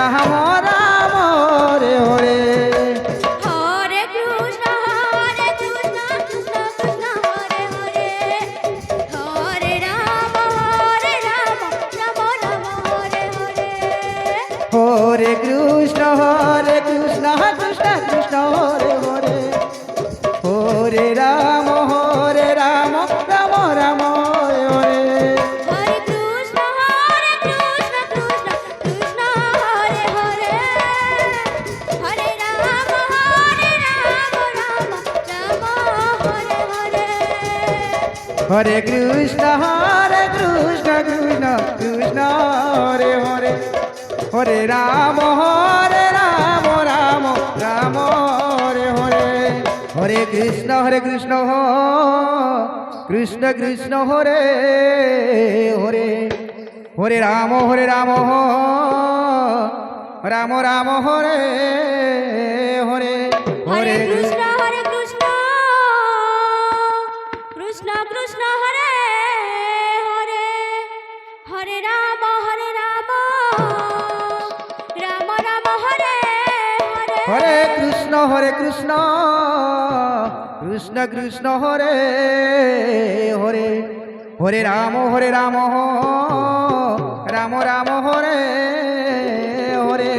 Ram Ram Hare Hare Hare Krishna Krishna Krishna Hare Hare Hare Ram Ram Ram Hare Hare Hare Krishna Krishna Krishna Hare Hare Hare Ram Ram Ram Hare Hare Hare Krishna Krishna Krishna Hare Hare Hare Ram Ram Ram Hare Hare Hare Krishna Krishna Krishna Hare Hare Hare Ram Ram Ram Hare Hare Hare Krishna Krishna Krishna Hare Hare Hare Ram Ram Hare Hare Hare Krishna Krishna Krishna Hare Hare Hare Ram Ram Ram Hare Hare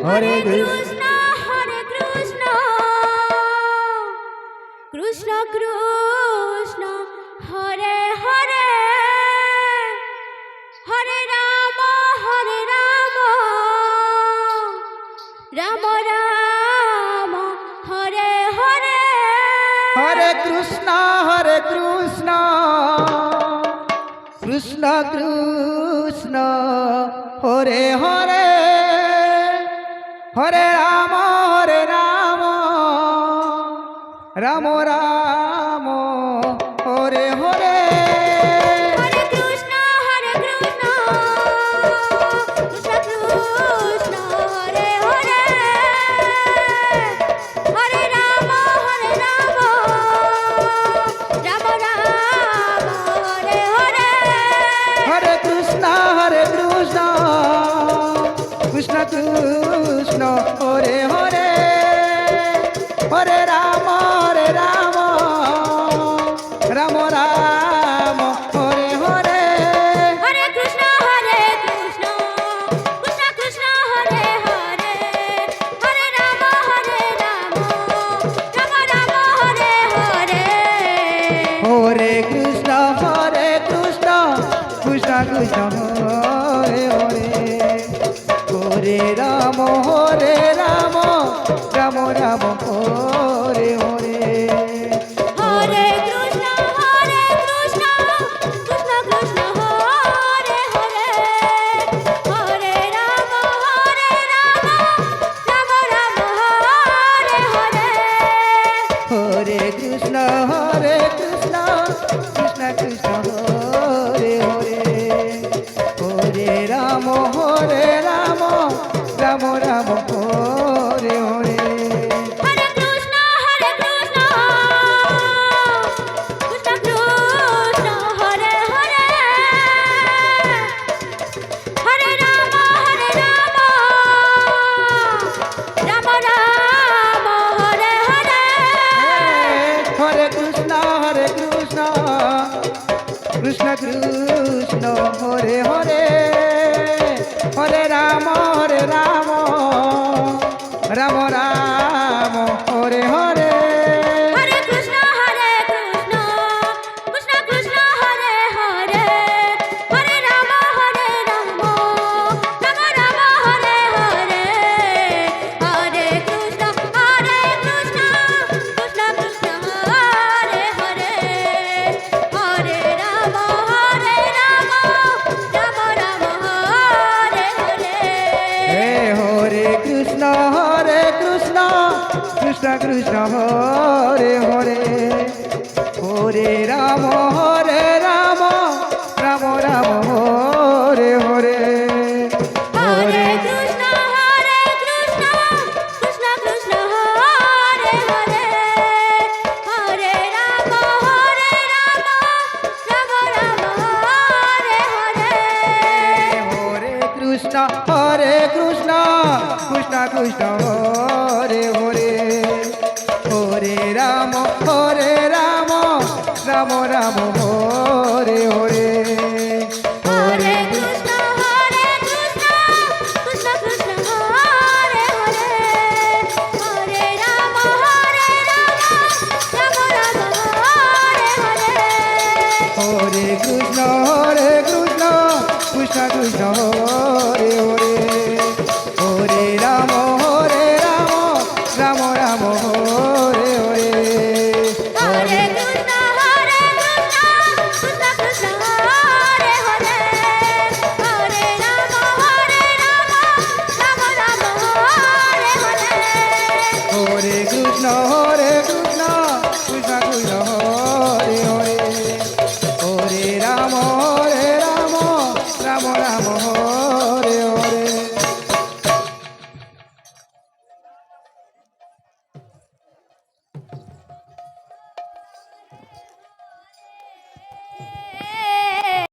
Hare Krishna Krishna Krishna Hare Hare Hare Ram Ram Ram Hare Hare Hare Krishna Krishna Krishna Krishna Hare Hare Hare Ram Ram Ram Hare Hare Hare Krishna Krishna Krishna Hare Hare Hare Ram Ram Hare Hare Hare Krishna Krishna Krishna Hare Hare Hare Ram Ram Hare Hare Hare Krishna Krishna Hare Hare Hare Ram Ram Hare Hare Hare Krishna Krishna Krishna Hare Hare Hare Ram Ram Hare Hare Hare Krishna Krishna Hare Hare Hare Ram Ram Hare Hare Hare Krishna Krishna Krishna Hare Hare Hare Ram Ram Hare Hare Hare Krishna Krishna Krishna Hare Hare Hare Ram Ram Ram Hare Hare Hare Krishna Krishna Krishna Hare Hare Hare Ram Ram Hare Hare Hare Krishna Krishna Hare Hare Hare Ram Ram Hare Hare Hare Krishna Krishna Krishna Hare Hare Hare Ram Ram Hare Hare Hare Krishna Krishna Krishna Hare Hare Hare Ram Ram Hare Hare হে হরে Krishna Krishna Hare Hare Hare Ram Ram Hare Hare Hare Krishna Krishna Krishna Hare Hare Hare Ram Ram Hare Hare Hare Krishna Krishna Hare Hare Hare Ram Ram Ram Hare Hare Hare Krishna Krishna Krishna Hare Hare Hare Ram Ram Ram Hare Hare Hare Krishna Krishna Krishna